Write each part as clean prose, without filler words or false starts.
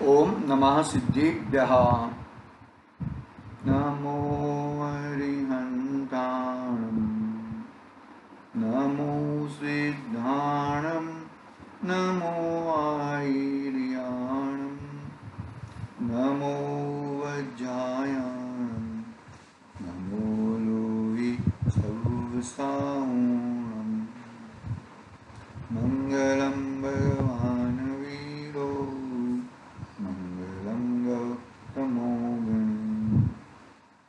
ओम नमः सिद्धिभ्यः। नमो अरिहन्ताणं, नमो सिद्धाणं, नमो आयर्याणं, नमो वज्रायाणं, नमो लोहि सवसाऊणं। मंगलं भगवान् वीरो, मंगलं गौतमोऽग्नि,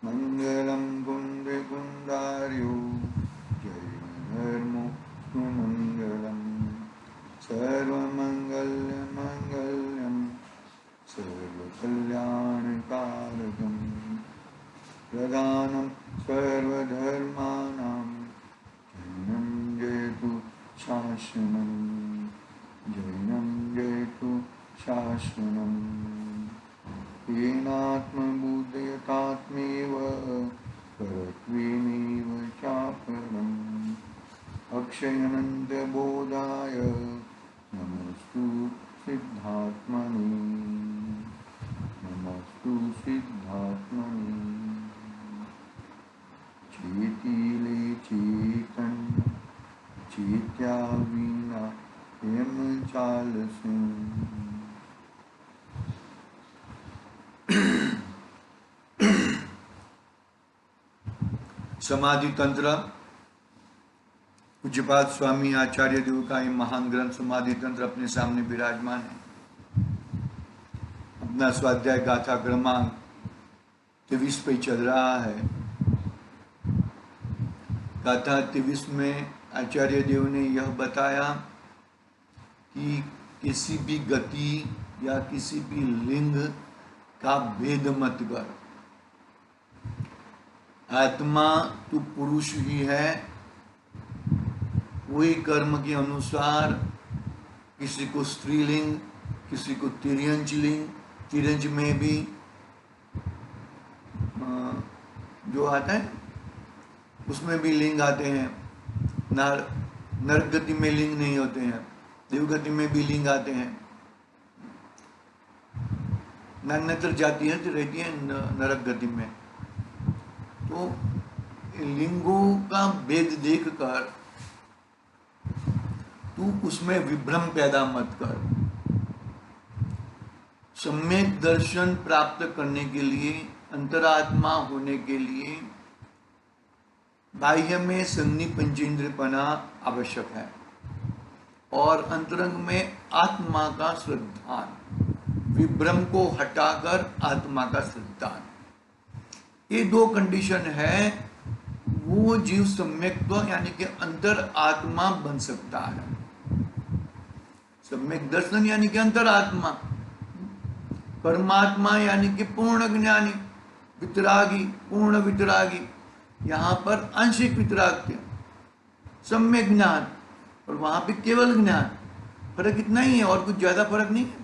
मंगलं कुन्दकुण्डार्यो, जयधर्मो सुमङ्गलं। सर्वमङ्गलमङ्गलं सर्वकल्याणकारकं, प्रधानं सर्वधर्माणां, जैनं जयतु शासनं, जैनं जयतु शासनं। येनात्मबुद्धयतात्मेव परत्वेनैव चापरम्। अक्षयनन्तबोधाय नमस्तु सिद्धात्मने, नमस्तु सिद्धात्मने। चेतिले चेतन चेत्या वीणा यम चालसिं। समाधि तंत्र पूज्यपाद स्वामी आचार्य देव का ये महान ग्रंथ समाधि तंत्र अपने सामने विराजमान है। अपना स्वाध्याय गाथा क्रमांक 23 पे चल रहा है। गाथा 23 में आचार्य देव ने यह बताया कि किसी भी गति या किसी भी लिंग का भेद मत कर। आत्मा तो पुरुष ही है। कोई कर्म के अनुसार किसी को स्त्रीलिंग, किसी को तिर्यंच लिंग, तिर्यंच में भी जो आता है उसमें भी लिंग आते हैं। नरक गति में लिंग नहीं होते हैं, देवगति में भी लिंग आते हैं। नान्यतर जाति है रहती है नरक गति में। तो लिंगों का भेद देखकर तू उसमें विभ्रम पैदा मत कर। सम्यक दर्शन प्राप्त करने के लिए, अंतरात्मा होने के लिए बाह्य में संधि पंचेंद्रियपना आवश्यक है और अंतरंग में आत्मा का श्रद्धान, विभ्रम को हटाकर आत्मा का श्रद्धान। ये दो कंडीशन है, वो जीव सम्यक्त्व यानी कि अंतर आत्मा बन सकता है। सम्यक दर्शन यानी कि अंतर आत्मा, परमात्मा यानी कि पूर्ण ज्ञानी, वितरागी, पूर्ण वितरागी। यहाँ पर आंशिक वितराग थे, सम्यक ज्ञान, और वहां पे केवल ज्ञान। फर्क इतना ही है और कुछ ज्यादा फर्क नहीं है।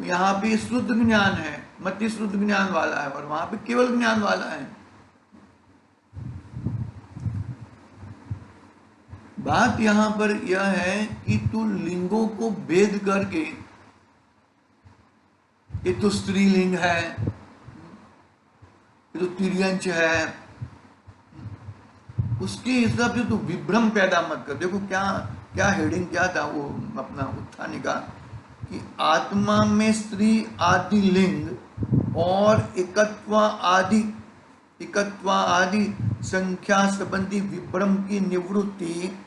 यहाँ पे शुद्ध ज्ञान है, मति शुद्ध ज्ञान वाला है, और वहां पे केवल ज्ञान वाला है। बात यहां पर यह है कि तू लिंगों को भेद करके, ये तो स्त्रीलिंग है, ये तो तिर्यंच है, उसके हिसाब से तो विभ्रम पैदा मत कर। देखो क्या क्या हेडिंग क्या था वो अपना उत्थानी का, कि आत्मा में स्त्री आदि लिंग और एकत्व आदि संख्या संबंधी विभ्रम की निवृत्ति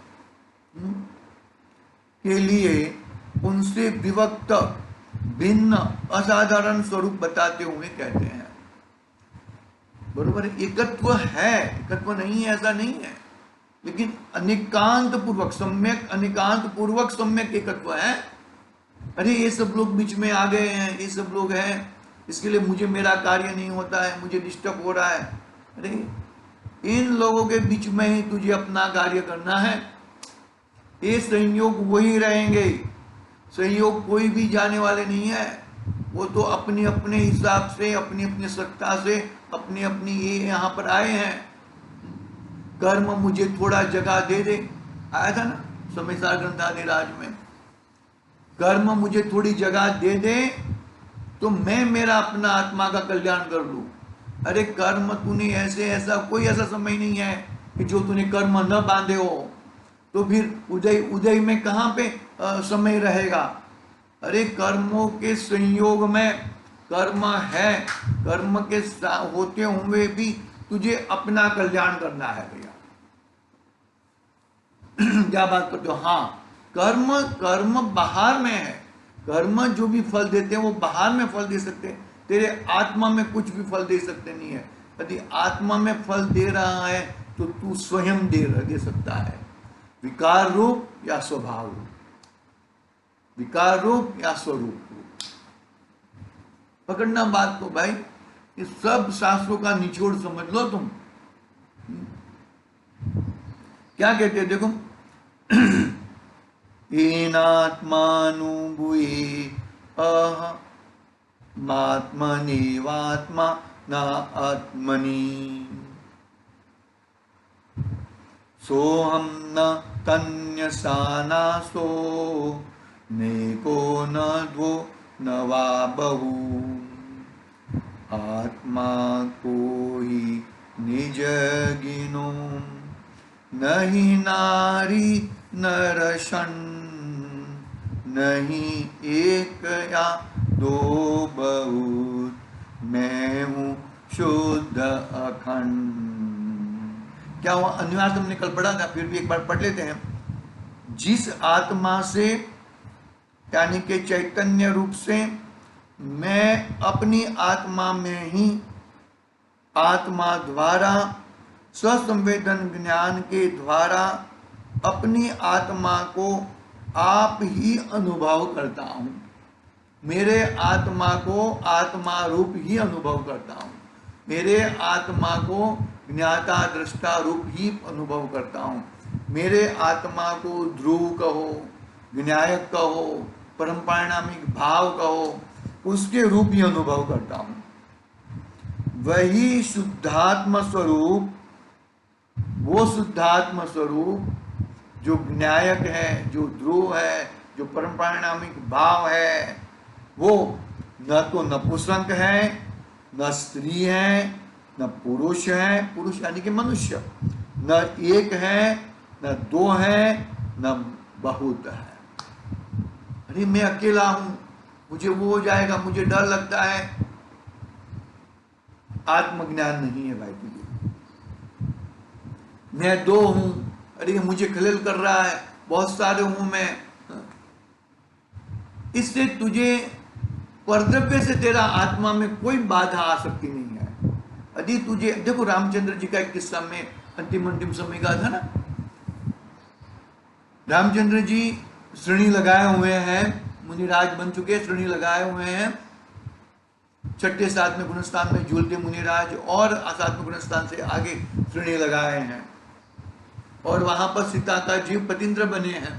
के लिए उनसे विभक्त भिन्न असाधारण स्वरूप बताते हुए कहते हैं। बरोबर, एकत्व है, एकत्व नहीं है ऐसा नहीं है, लेकिन अनेकांत पूर्वक सम्यक एकत्व है। अरे ये सब लोग बीच में आ गए हैं, ये सब लोग हैं, इसके लिए मुझे मेरा कार्य नहीं होता है, मुझे डिस्टर्ब हो रहा है। अरे इन लोगों के बीच में ही तुझे अपना कार्य करना है। ये संयोग वही रहेंगे, संयोग कोई भी जाने वाले नहीं है। वो तो अपने अपने हिसाब से, अपनी अपनी सत्ता से, अपनी अपनी ये यहाँ पर आए हैं। कर्म मुझे थोड़ा जगह दे दे, आया था ना समय सार ग्रंथादि राज में। कर्म मुझे थोड़ी जगह दे दे तो मैं मेरा अपना आत्मा का कल्याण कर लूं। अरे कर्म तूने ऐसा कोई ऐसा समय नहीं है कि जो तूने कर्म न बांधे हो, तो फिर उदय उदय में कहां पे समय रहेगा। अरे कर्मों के संयोग में कर्म है, कर्म के होते हुए भी तुझे अपना कल्याण करना है भैया। क्या बात करते हो? हाँ, कर्म कर्म बाहर में है, कर्म जो भी फल देते हैं वो बाहर में फल दे सकते हैं, तेरे आत्मा में कुछ भी फल दे सकते नहीं है। यदि आत्मा में फल दे रहा है तो तू स्वयं दे सकता है, विकार रूप या स्वभाव रूप, विकार रूप या स्वरूप रूप। पकड़ना बात को भाई, ये सब शास्त्रों का निचोड़ समझ लो तुम। क्या कहते हैं देखो, येनात्मानुभूये मात्मनेवात्मा न आत्मनि सोहम न तन्यसानासो नेको न द्वो न वा बहु आत्मा को ही निज गिनो नहीं नारी नरशन नहीं एक या दो बहुत मैं हूँ शुद्ध अखंड। क्या हुआ? अनिवार्य हमने कल पढ़ा था, फिर भी एक बार पढ़ लेते हैं। जिस आत्मा से यानी कि चैतन्य रूप से मैं अपनी आत्मा में ही आत्मा द्वारा स्वसंवेदन ज्ञान के द्वारा अपनी आत्मा को आप ही अनुभव करता हूं, मेरे आत्मा को आत्मा रूप ही अनुभव करता हूं, मेरे आत्मा को ज्ञाता दृष्टा रूप ही अनुभव करता हूं, मेरे आत्मा को ध्रुव कहो, ज्ञायक कहो, परम परिणामिक भाव कहो, उसके रूप ही अनुभव करता हूं। वही शुद्धात्म स्वरूप, वो शुद्धात्म स्वरूप जो ज्ञायक है, जो ध्रुव है, जो परम परिणामिक भाव है, वो न तो नपुंसक है, न स्त्री है, न पुरुष है, पुरुष यानी कि मनुष्य, न एक है, न दो है, न बहुत है। अरे मैं अकेला हूं, मुझे वो हो जाएगा, मुझे डर लगता है, आत्मज्ञान नहीं है भाई तुझे। मैं दो हूं, अरे मुझे खलल कर रहा है, बहुत सारे हूं मैं। इससे तुझे कर्तव्य से तेरा आत्मा में कोई बाधा आ सकती नहीं है। यदि तुझे देखो, रामचंद्र जी का एक किस्सा में अंतिम समय का था ना, रामचंद्र जी श्रेणी लगाए हुए हैं, मुनिराज बन चुके, श्रेणी लगाए हुए हैं, छठे सातवें गुणस्थान में झूलते मुनिराज और सातवें गुणस्थान से आगे श्रेणी लगाए हैं, और वहां पर सीता का जीव पतिंद्र बने हैं।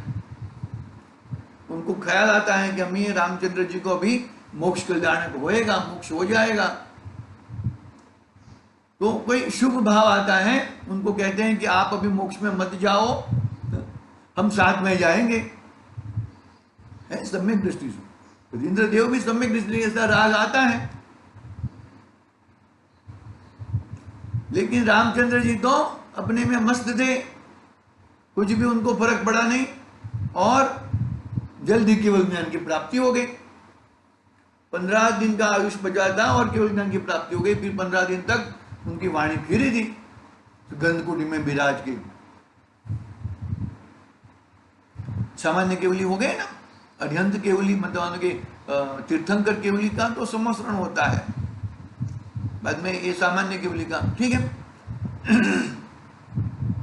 उनको ख्याल आता है कि हमें रामचंद्र जी को अभी मोक्ष कल्याण होएगा, मोक्ष हो जाएगा। तो कोई शुभ भाव आता है, उनको कहते हैं कि आप अभी मोक्ष में मत जाओ, हम साथ में जाएंगे। सम्यक दृष्टि से इंद्र देव भी सम्यक दृष्टि ऐसा राग आता है, लेकिन रामचंद्र जी तो अपने में मस्त थे, कुछ भी उनको फर्क पड़ा नहीं, और जल्दी केवल ज्ञान की प्राप्ति हो गई। 15 दिन का आयुष बचा था और केवल ज्ञान की प्राप्ति हो गई। फिर 15 दिन तक उनकी वाणी फिरी थी, तो गंधकुटी में विराज के सामान्य केवली हो गए ना। अध्यंत केवली मतलब के तीर्थंकर केवली का तो समस्रण होता है, बाद में ये सामान्य केवली का, ठीक है।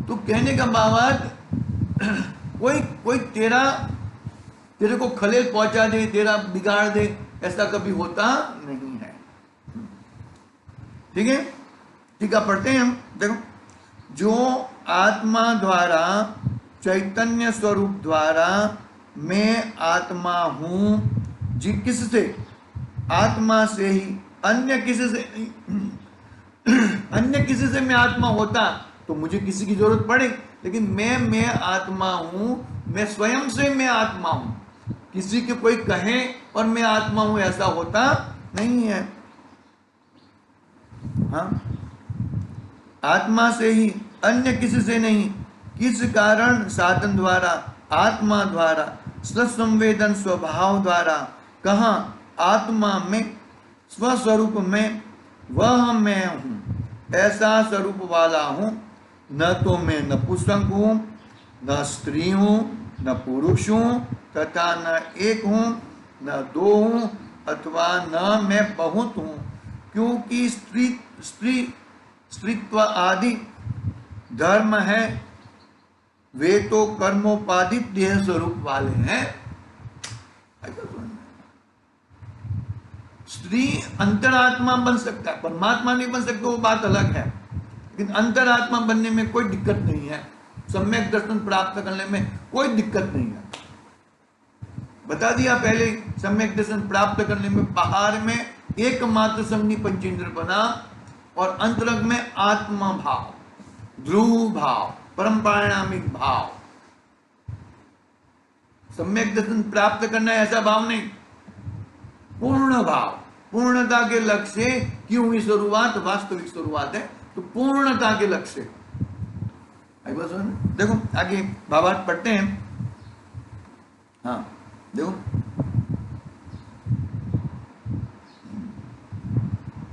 तो कहने का बात, कोई तेरे को खलेल पहुंचा दे, तेरा बिगाड़ दे, ऐसा कभी होता नहीं है, ठीक है। टीका पढ़ते हैं हम, देखो, जो आत्मा द्वारा चैतन्य स्वरूप द्वारा मैं आत्मा हूं, जी किससे? आत्मा से ही, अन्य किसी से मैं आत्मा होता तो मुझे किसी की जरूरत पड़े, लेकिन मैं आत्मा हूं, मैं स्वयं से मैं आत्मा हूं। किसी के कोई कहे और मैं आत्मा हूं ऐसा होता नहीं है। हाँ, आत्मा से ही, अन्य किसी से नहीं। किस कारण? साधन द्वारा, आत्मा द्वारा, स्वसंवेदन स्वभाव द्वारा। कहा? आत्मा में, स्वस्वरूप में वह मैं हूं, ऐसा स्वरूप वाला हूं। न तो मैं नपुंसक हूं, न स्त्री हूं, न पुरुष हूं, तथा न एक हूं, न दो हूं, अथवा न मैं बहुत हूं। क्योंकि स्त्रीत्व आदि धर्म है, वे तो कर्मोपादित देह स्वरूप वाले हैं। स्त्री अंतरात्मा बन सकता है, परमात्मा नहीं बन सकता, वो बात अलग है। लेकिन अंतरात्मा बनने में कोई दिक्कत नहीं है, सम्यक दर्शन प्राप्त करने में कोई दिक्कत नहीं है। बता दिया पहले, सम्यक दर्शन प्राप्त करने में बाहर में एकमात्र संगनी पंचेंद्र बना और अंतरंग में आत्मा भाव, ध्रुव भाव, परम परिणामिक भाव। सम्यक दर्शन प्राप्त करना है ऐसा भाव नहीं, पूर्ण भाव, पूर्णता के लक्ष्य से क्यों हुई शुरुआत? वास्तविक शुरुआत है, तो पूर्णता के लक्ष्य से। देखो आगे भावार्थ पढ़ते हैं। हाँ देखो,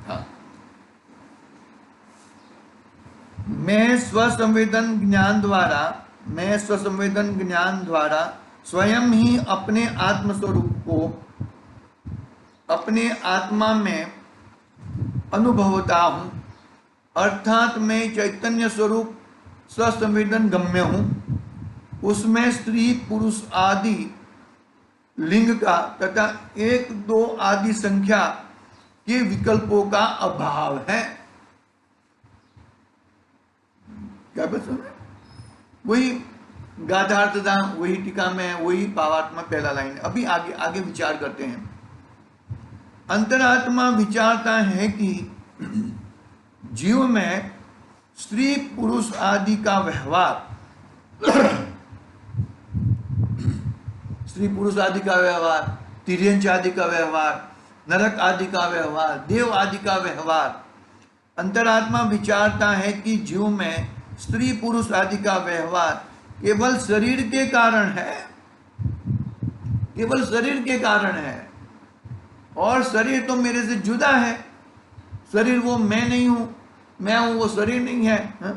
हाँ, मैं स्वसंवेदन ज्ञान द्वारा स्वयं ही अपने आत्मस्वरूप को अपने आत्मा में अनुभवता हूं, अर्थात मैं चैतन्य स्वरूप स्वसंवेदन गम्य हूं। उसमें स्त्री पुरुष आदि लिंग का तथा एक दो आदि संख्या के विकल्पों का अभाव है। क्या बात सुन? वही गाथार्थ था, वही टीका में, वही भावार्थ में पहला लाइन है। अभी आगे आगे विचार करते हैं। अंतरात्मा विचारता है कि जीव में स्त्री पुरुष आदि का व्यवहार स्त्री पुरुष आदि का व्यवहार, तिर्यंच आदि का व्यवहार, नरक आदि का व्यवहार, देव आदि का व्यवहार। अंतरात्मा विचारता है कि जीव में स्त्री पुरुष आदि का व्यवहार केवल शरीर के कारण है, केवल शरीर के कारण है, और शरीर तो मेरे से जुदा है। शरीर वो मैं नहीं हूं, मैं हूं वो शरीर नहीं है, हा?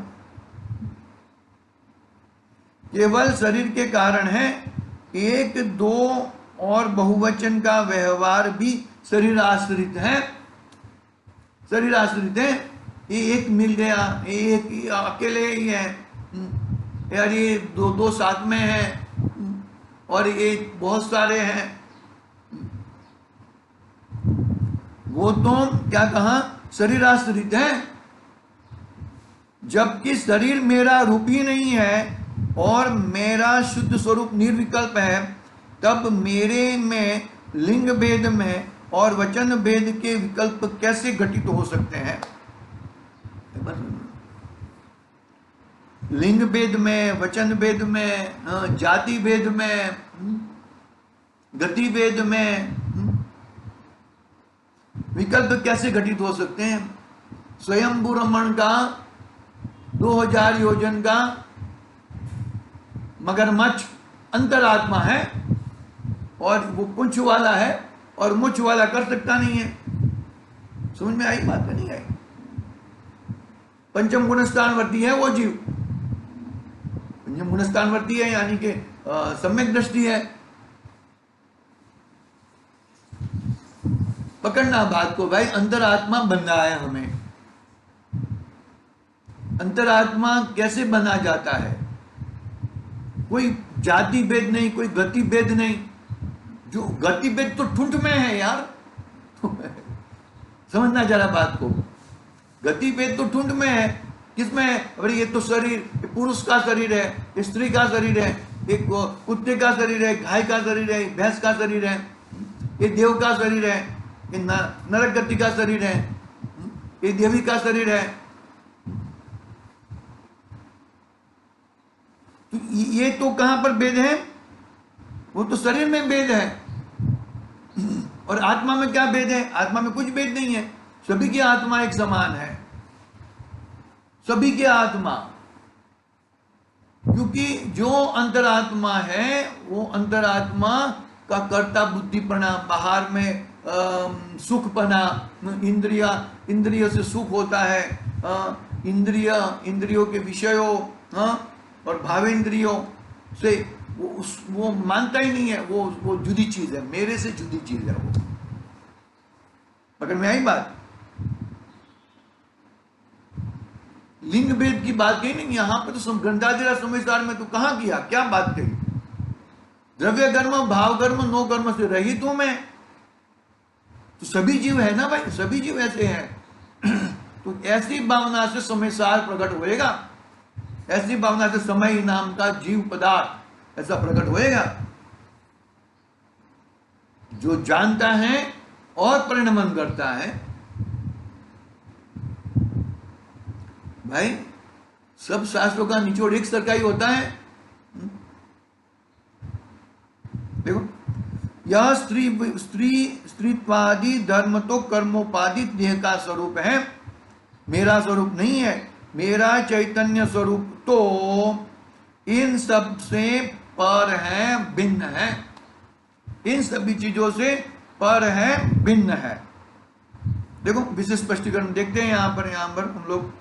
केवल शरीर के कारण है। एक दो और बहुवचन का व्यवहार भी शरीर आश्रित है, शरीर आश्रित है। ये एक मिल गया, एक अकेले ही है यार, ये दो दो साथ में है, और ये बहुत सारे हैं। वो तो क्या कहा? शरीर आश्रित है। जबकि शरीर मेरा रूप ही नहीं है और मेरा शुद्ध स्वरूप निर्विकल्प है, तब मेरे में लिंग भेद में और वचन भेद के विकल्प कैसे घटित हो सकते हैं? लिंग भेद में, वचन भेद में, जाति भेद में, गति भेद में विकल्प कैसे घटित हो सकते हैं? स्वयंभू रमण का 2000 योजन का मगरमच्छ अंतरात्मा है, और वो पुंछ वाला है और मुछ वाला कर सकता नहीं है। समझ में आई बात? नहीं आई? पंचम गुणस्थानवर्ती है वो जीव, पंचम गुणस्थानवर्ती है, यानी कि सम्यक दृष्टि है। पकड़ना बात को भाई, अंतरात्मा बन रहा है हमें। अंतरात्मा कैसे बना जाता है? कोई जाति भेद नहीं, कोई गति भेद नहीं। जो गति भेद तो ठुंठ में है यार समझना जरा बात को। गति भेद तो ठुंठ में है। किसमें है? अरे ये तो शरीर, पुरुष का शरीर है, स्त्री का शरीर है, एक कुत्ते का शरीर है, गाय का शरीर है, भैंस का शरीर है, ये देव का शरीर है, ये नरक गति का शरीर है, ये देवी का शरीर है। तो ये तो कहां पर भेद है? वो तो शरीर में भेद है। और आत्मा में क्या भेद है? आत्मा में कुछ भेद नहीं है, सभी की आत्मा एक समान है, सभी की आत्मा। क्योंकि जो अंतरात्मा है वो अंतरात्मा का कर्ता बुद्धिपना, बाहर में सुखपना, इंद्रिय से सुख होता है, इंद्रियों के विषयों और भावेंद्रियों से वो मानता ही नहीं है, वो जुदी चीज है, मेरे से जुदी चीज है वो। मगर मैं आई बात, लिंग भेद की बात कही नहीं यहां पर, तो ग्रंथाधिरा संहिता में तो कहां किया, क्या बात कही? द्रव्य कर्म, भाव कर्म, नो कर्म से रहित हूं मैं। तो सभी जीव है ना भाई, सभी जीव ऐसे हैं। तो ऐसी भावना से समय सार प्रकट होएगा, ऐसी भावना से समय नाम का जीव पदार्थ ऐसा प्रकट होएगा जो जानता है और परिणमन करता है। भाई सब शास्त्रों का निचोड़ एक सरका ही होता है। देखो, यह स्त्रीत्वादि धर्म तो कर्मोपादित देह का स्वरूप है, मेरा स्वरूप नहीं है। मेरा चैतन्य स्वरूप तो इन सब से पर है, भिन्न है, इन सभी चीजों से पर है, भिन्न है। देखो विशेष स्पष्टीकरण देखते हैं यहां पर हम लोग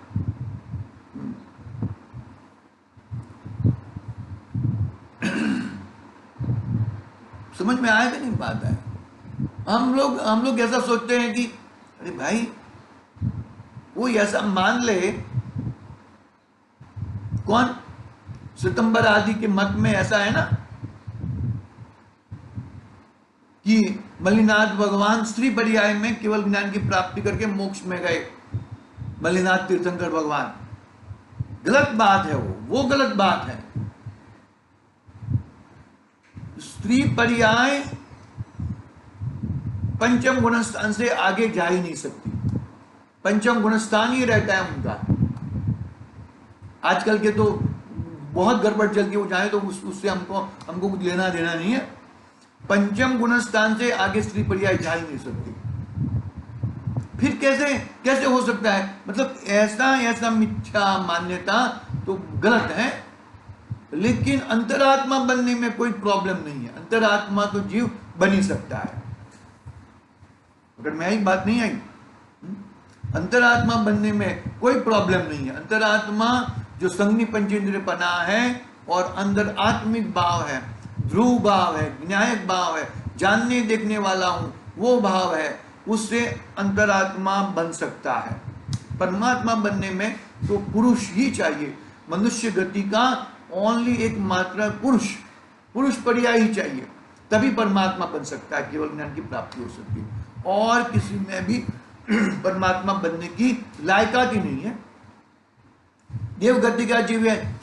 समझ में आया कि नहीं बात है? हम लोग ऐसा सोचते हैं कि अरे भाई कोई ऐसा मान ले, कौन, सितंबर आदि के मत में ऐसा है ना कि मल्लिनाथ भगवान स्त्री पर्याय में केवल ज्ञान की प्राप्ति करके मोक्ष में गए, मल्लिनाथ तीर्थंकर भगवान। गलत बात है वो गलत बात है। स्त्री पर्याय पंचम गुणस्थान से आगे जा ही नहीं सकती, पंचम गुणस्थान ही रहता है उनका। आजकल के तो बहुत गड़बड़ चलती है, वो जाए तो उससे हमको कुछ लेना देना नहीं है। पंचम गुणस्थान से आगे स्त्री पर्याय जा ही नहीं सकती। फिर कैसे हो सकता है? मतलब ऐसा मिथ्या मान्यता तो गलत है, लेकिन अंतरात्मा बनने में कोई प्रॉब्लम नहीं है। अंतरात्मा तो जीव बन ही सकता है। अगर मैं ही बात नहीं आई, अंतरात्मा बनने में कोई प्रॉब्लम नहीं है। अंतरात्मा जो संज्ञी पंचेंद्रियपना है और अंदर आत्मिक भाव है, ध्रुव भाव है, न्यायिक भाव है, जानने देखने वाला हूं वो भाव है, उससे अंतरात्मा बन सकता है। परमात्मा बनने में तो पुरुष ही चाहिए। मनुष्य गति का ओनली एक मात्र पुरुष पर्याय ही चाहिए, तभी परमात्मा बन सकता है, केवल ज्ञान की प्राप्ति हो सकती है। और किसी में भी परमात्मा बनने की लायकात ही नहीं है। देव गति का जीव है,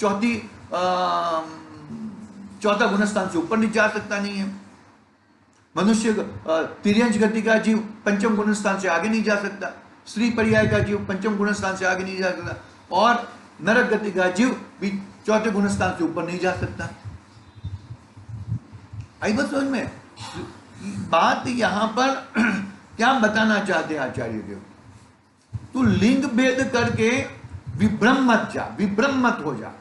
चौथा गुणस्थान से ऊपर नहीं जा सकता नहीं है। मनुष्य तिर्यंश गति का जीव पंचम गुणस्थान से आगे नहीं जा सकता। स्त्री पर्याय का जीव पंचम गुणस्थान से आगे नहीं जा सकता, और नरक गति का जीव भी चौथे गुणस्थान से ऊपर नहीं जा सकता। आई बात समझ में? बात यहां पर क्या बताना चाहते हैं आचार्य देव? तू लिंग भेद करके विभ्रम मत हो जा।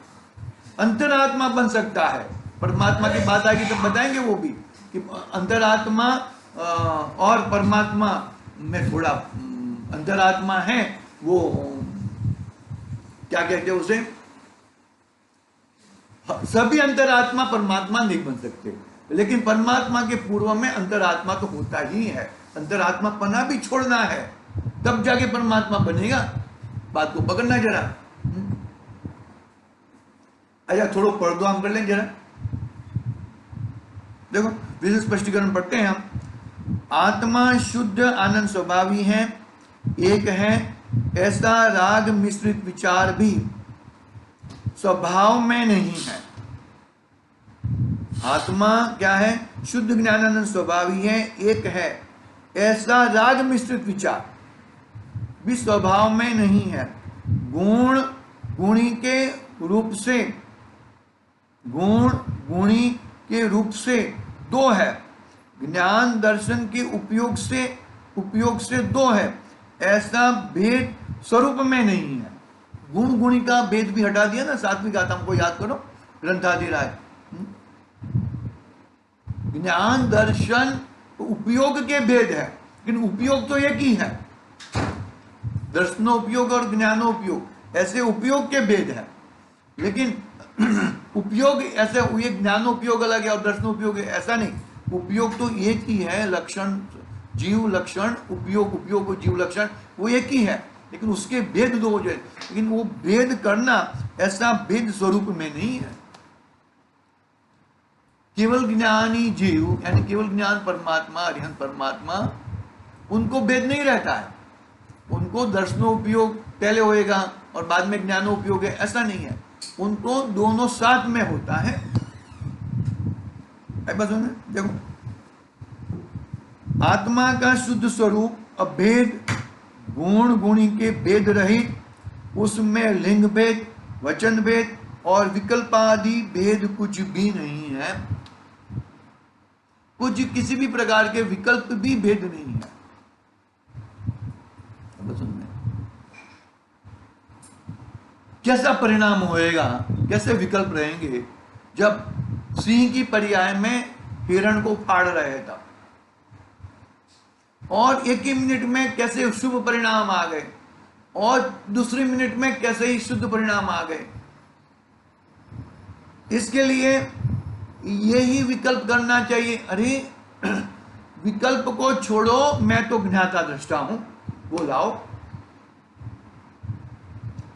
अंतरात्मा बन सकता है। परमात्मा की बात आएगी तो बताएंगे वो भी कि अंतरात्मा और परमात्मा में थोड़ा अंतरात्मा है, वो क्या कहते हैं उसे, सभी अंतरात्मा परमात्मा नहीं बन सकते, लेकिन परमात्मा के पूर्व में अंतरात्मा तो होता ही है। अंतरात्मा पना भी छोड़ना है, तब जाके परमात्मा बनेगा। बात को पकड़ना जरा। अच्छा थोड़ा पर्दो हम कर लें जरा। देखो विशेष स्पष्टीकरण पढ़ते हैं हम। आत्मा शुद्ध आनंद स्वभावी है, एक है। ऐसा राग मिश्रित विचार भी स्वभाव में नहीं है। आत्मा क्या है? शुद्ध ज्ञानानंद स्वभावी है, एक है। ऐसा राग मिश्रित विचार भी स्वभाव में नहीं है। गुणी के रूप से दो है, ज्ञान दर्शन के उपयोग से दो है, ऐसा भेद स्वरूप में नहीं है। गुण गुणी का भेद भी हटा दिया ना, सात्विक आत्मा को याद करो, ग्रंथादि राय। ज्ञान दर्शन उपयोग के भेद है, लेकिन उपयोग तो एक ही है। दर्शनोपयोग और ज्ञानोपयोग ऐसे उपयोग के भेद है, लेकिन उपयोग ऐसे, ये ज्ञानोपयोग अलग है और दर्शनोपयोग ऐसा नहीं। उपयोग तो एक ही है, लक्षण जीव लक्षण, उपयोग जीव लक्षण, वो एक ही है, लेकिन उसके भेद दो हो जाए। लेकिन वो भेद करना ऐसा भेद स्वरूप में नहीं है। केवल ज्ञानी जीव यानी केवल ज्ञान परमात्मा, अरिहंत परमात्मा, उनको भेद नहीं रहता है। उनको दर्शनोपयोग पहले होएगा और बाद में ज्ञानोपयोग है, ऐसा नहीं है। उनको दोनों साथ में होता है। देखो, आत्मा का शुद्ध स्वरूप अभेद, गुण गुणी के भेद रहित, उसमें लिंग भेद, वचन भेद और विकल्पादि भेद कुछ भी नहीं है। कुछ किसी भी प्रकार के विकल्प भी भेद नहीं है। कैसा परिणाम होएगा, कैसे विकल्प रहेंगे? जब सिंह की पर्याय में हिरण को फाड़ रहे था और एक ही मिनट में कैसे शुभ परिणाम आ गए और दूसरी मिनट में कैसे ही शुद्ध परिणाम आ गए। इसके लिए यही विकल्प करना चाहिए। अरे विकल्प को छोड़ो, मैं तो ज्ञाता दृष्टा हूं, वो लाओ।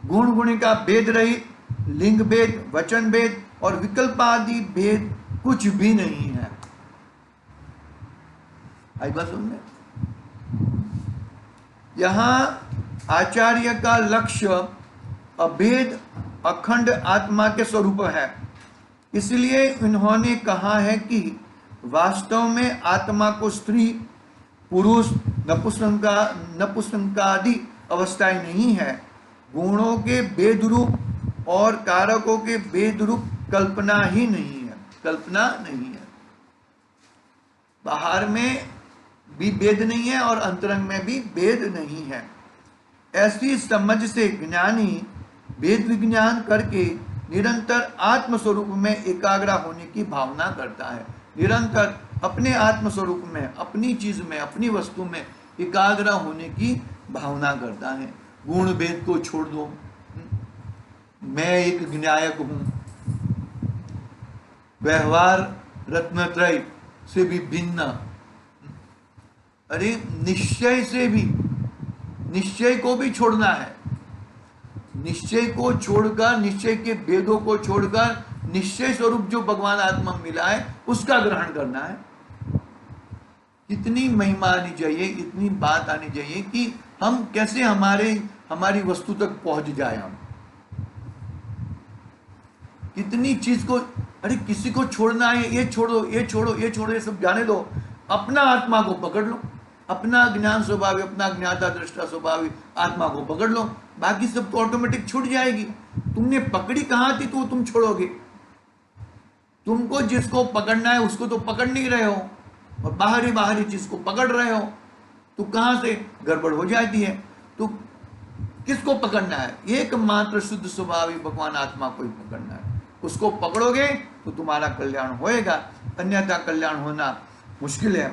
गुण गुणी का भेद रहित, लिंग भेद, वचन भेद और विकल्प आदि भेद कुछ भी नहीं है। आई बात सुनने? यहां आचार्य का लक्ष्य अभेद अखंड आत्मा के स्वरूप है। इसलिए इन्होंने कहा है कि वास्तव में आत्मा को स्त्री, पुरुष, नपुंसकादि अवस्थाएं नहीं है। गुणों के भेद रूप और कारकों के भेद रूप कल्पना ही नहीं है, कल्पना नहीं है। बाहर में भी भेद नहीं है और अंतरंग में भी भेद नहीं है। ऐसी समझ से ज्ञानी भेद विज्ञान करके निरंतर आत्म स्वरूप में एकाग्र होने की भावना करता है। निरंतर अपने आत्म स्वरूप में, अपनी चीज में, अपनी वस्तु में एकाग्र होने की भावना करता है। गुण भेद को छोड़ दो, मैं एक ज्ञायक हूं, व्यवहार रत्नत्रय से भी भिन्न। अरे निश्चय से भी, निश्चय को भी छोड़ना है। निश्चय को छोड़कर, निश्चय के भेदों को छोड़कर निश्चय स्वरूप जो भगवान आत्मा मिला है उसका ग्रहण करना है। इतनी महिमा आनी चाहिए, इतनी बात आनी चाहिए कि हम कैसे हमारी वस्तु तक पहुंच जाए। हम कितनी चीज को, अरे किसी को छोड़ना है, ये छोड़ो, ये छोड़ो, ये छोड़ो, ये सब जाने दो। अपना आत्मा को पकड़ लो, अपना ज्ञान स्वभाव, अपना ज्ञाता दृष्टा स्वभाव आत्मा को पकड़ लो, बाकी सब तो ऑटोमेटिक छूट जाएगी। तुमने पकड़ी कहां थी तो तुम छोड़ोगे। तुमको जिसको पकड़ना है उसको तो पकड़ नहीं रहे हो और बाहरी चीज को पकड़ रहे हो, तो कहां से गड़बड़ हो जाती है। तो किसको पकड़ना है? एकमात्र शुद्ध स्वभावी भगवान आत्मा को ही पकड़ना है। उसको पकड़ोगे तो तुम्हारा कल्याण होएगा, अन्यथा कल्याण होना मुश्किल है।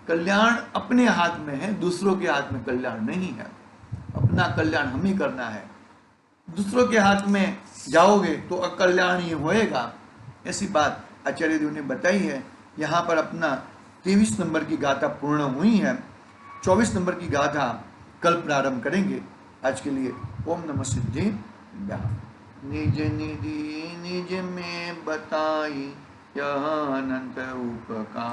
कल्याण अपने हाथ में है, दूसरों के हाथ में कल्याण नहीं है। अपना कल्याण हम ही करना है। दूसरों के हाथ में जाओगे तो अकल्याण ही होएगा। ऐसी बात आचार्य देव ने बताई है। यहाँ पर अपना 23 नंबर की गाथा पूर्ण हुई है। 24 नंबर की गाथा कल प्रारंभ करेंगे। आज के लिए ओम नमः सिद्धि। निज निधि निज में बताई यह अनंत उपकार।